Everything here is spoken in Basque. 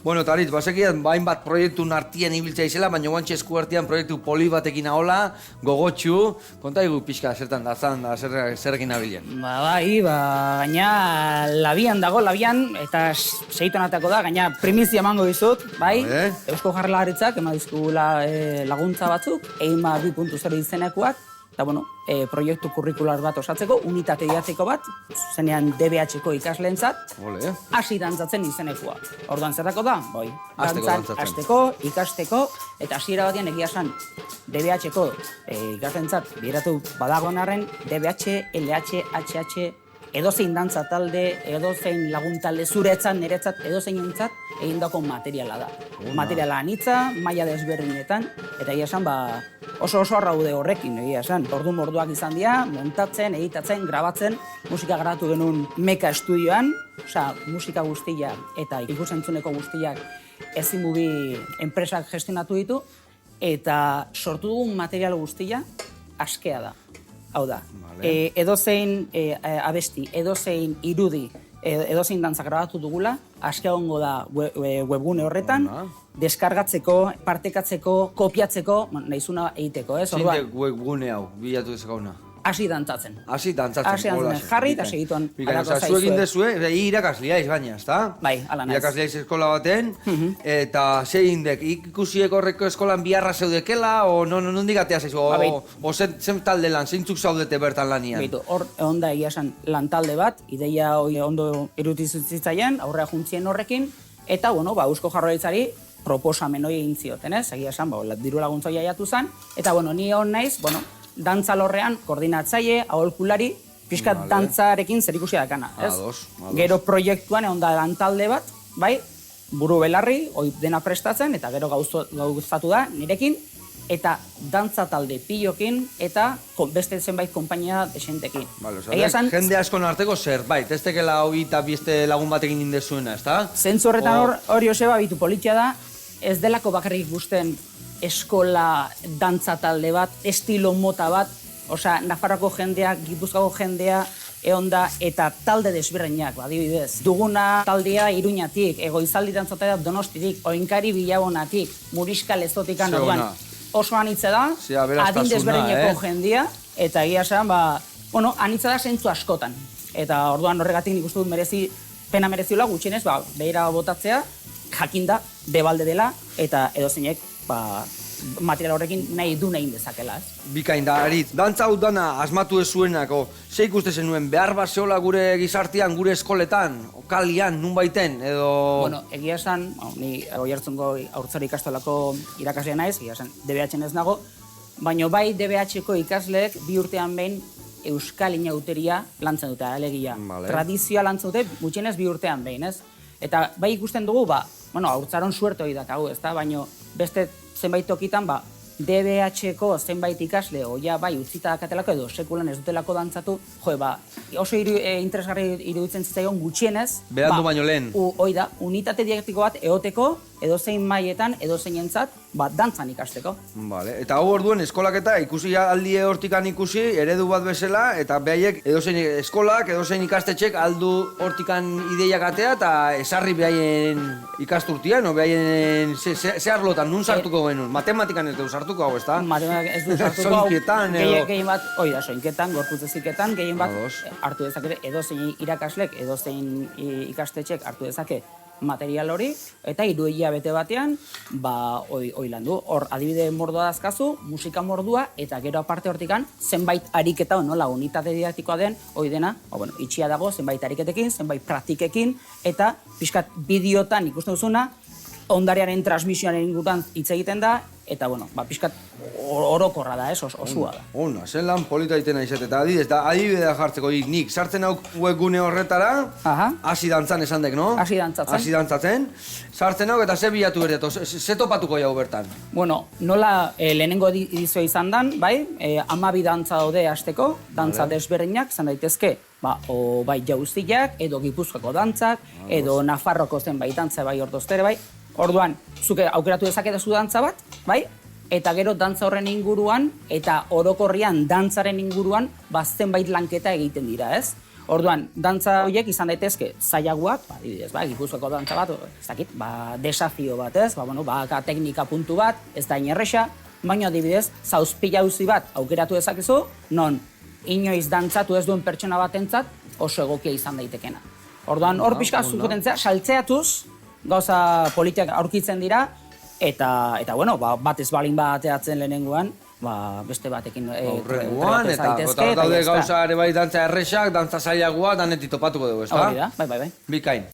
Bueno, Tarit, basekian hainbat proiektu nartien ibiltzea izela, baina guantxe esku artean proiektu poli batekin ahola, gogotxu, konta igu pixka zertan datzan da, zerrekin abilen. Gaina labian dago, eta seitonatako da, gaina primizia emango dizut, bai? Eusko Jaurlaritzak eman dizkugula laguntza batzuk, EIMA 2.0 izenekoak, eta proiektu kurrikular bat osatzeko, unitate didaktiko bat, zuzenean DBH-ko ikasleentzat, hasi dantzatzen izenekoa. Orduan zertako da? Hasteko, ikasteko, eta hasiera batean egia esan DBH-ko ikasleentzat biratu badagoen arren, DBH, LH, HH, edozein dantza talde, edozein laguntalde zuretzat, niretzat, edozeinentzat egindako materiala da. Materiala anitza, maila desberdinetan, eta egia esan oso arraude horrekin, egia esan. Ordu-morduak izan dira, montatzen, editatzen, grabatzen, musika grabatu genuen Meka estudioan, musika guztiak eta ikusentzuneko guztiak ezin mubi enpresak gestionatu ditu, eta sortu dugun material guztia askea da. Hau da, edozein abesti, edozein irudi, edozein dantza grabatu dugula, askea ongo da webgune horretan, deskargatzeko, partekatzeko, kopiatzeko, nahizuna egiteko, ez? Zinte webgune hau, bilatu dezakauna? Hasi dantzatzen. Hasi dantzatzen, hola. Jarri eta segituan alako zaizue. Zuegin dezue, irakasliaiz baina, ezta? Bai, ala naiz. Irakasliaiz eskola baten, eta zeindek, ikusiek horreko eskolan biharra zeudekela, o nondik atea zaizu, o zen talde lan, zeintzuk zaudete bertan lanian? Beitu, hor onda egia esan lan talde bat, ideia ondo irutizitzaien, aurrea juntzien horrekin, eta, Eusko Jaurlaritzari proposamen hori egin zioten, ez? Egia esan, diru laguntza hori jaiatu zen, eta, ni hon naiz, dantza lorrean, koordinatzaile, aholkulari, pixkat dantzarekin zerikusi dakana, ez? Gero proiektuan egon da lantalde bat, bai, buru belarri, hori dena prestatzen, eta gero gauzatu da nirekin, eta dantza talde pilokin, eta beste zenbait konpainia desentekin. Jende askon arteko zerbait, ez tekela hori eta beste lagun batekin indezuena, ez da? Zentzu horretan hori Joseba bitu politia da, ez delako bakarrik ikusten eskola dantza talde bat, estilo mota bat, Nafarroako jendea, Gipuzkoako jendea, egon da, eta talde desberdinak, adibidez. Duguna taldea Iruñatik, Egoizaldi dantzatela Donostitik, Oinkari Bilabonatik, Muriska Lezotikan, oso anitza da, adin desberdineko jendea, eta egia esan, anitza da zentzu askotan. Eta orduan horregatik nik uste dut pena mereziola gutxienez, behira botatzea, jakinda, debalde dela, eta edozeinek, material horrekin nahi dezakela, ez? Bikain da, Aritz, dantza hau dana asmatu ez zuenako, ze ikuste zenuen, behar bat zehola gure gizartean, gure eskoletan, okalian, nun baiten, edo... Egia esan, ni Oiartzungo haurtzaro ikastolako irakaslea naiz, egia esan, DBH-en ez nago, baina bai DBH-ko ikasleek bi urtean behin euskal inauteria lantzen dute, alegia. Tradizioa lantzen dute, gutxienez bi urtean behin, ez? Eta bai ikusten dugu, haurtzaron suerte hori dakagu, ez da, baina beste zenbait tokitan, DBH-ko zenbait ikasle, bai, utzita dakatelako edo sekulan ez dutelako dantzatu, oso interesgarri iruditzen zitzaion gutxienez, berandu baino lehen. Hoi da, unitate didaktiko bat eoteko, edozein mailetan, edozeinentzat, dantzan ikasteko. Eta hau orduan eskolak eta ikusi aldi hortikan ikusi, eredu bat bezala, eta behaiek edozein eskolak, edozein ikastetxek aldu hortikan ideiak atea, eta esarri behaien ikasturtian, o behaien ze arlotan, nun sartuko genuen? Matematikan ez du sartuko hau, ez da? Matematikak ez du sartuko hau. Soinketan, edo... Gehien bat, soinketan, gorputz eziketan, gehien bat hartu dezake, edozein irakaslek, edozein ikastetxek hartu dezake material hori, eta 3 hilabete batean, hoi landu. Hor, adibide mordua dazkazu, musika mordua, eta gero aparte hortikan, zenbait ariketa, nola, unitate didaktikoa den, hoi dena, itxia dago, zenbait ariketekin, zenbait praktikekin, eta pixkat bideotan ikusten duzuna, ondarearen transmisioaren inguruan hitz egiten da, eta, pixkat orokorra da, osua da. Ona, zen lan polita itena izate, eta adibidea jartzeko nik, sartzen hauk webgune horretara, hasi dantzan esan dek, no? Hasi dantzatzen. Hasi dantzatzen, sartzen hauk eta ze bilatu berdeto, ze topatuko jau bertan? Nola lehenengo edizioa izan dan, bai, 12 dantza daude hasteko, dantza desberdinak, izan daitezke, bai jauztiak, edo Gipuzkoako dantzak, edo Nafarroko zenbait dantza, bai ordoztere, bai. Orduan, zuke aukeratu dezakezu dantza bat, bai? Eta gero dantza horren inguruan, eta orokorrian dantzaren inguruan, zenbait lanketa egiten dira, ez? Orduan, dantza horiek izan daitezke zailagoak, adibidez, Gipuzkoako dantza bat, ez dakit, desafio bat, ez? Teknika puntu bat, ez da inerresa, baina adibidez, zauzpilauzi bat aukeratu dezakezu, non inoiz dantzatu ez duen pertsona batentzat oso egokia izan daitekena. Orduan, hor pixka zukutentzea, saltzeatuz, gauza politiak aurkitzen dira, eta bat ez balin bateatzen lehenengoan, beste batekin Horrengoan, eta daude gauza ere bai dantza erresak, dantza zailagoa, danetik topatuko dugu, ez da? Hori da, bai. Bikain.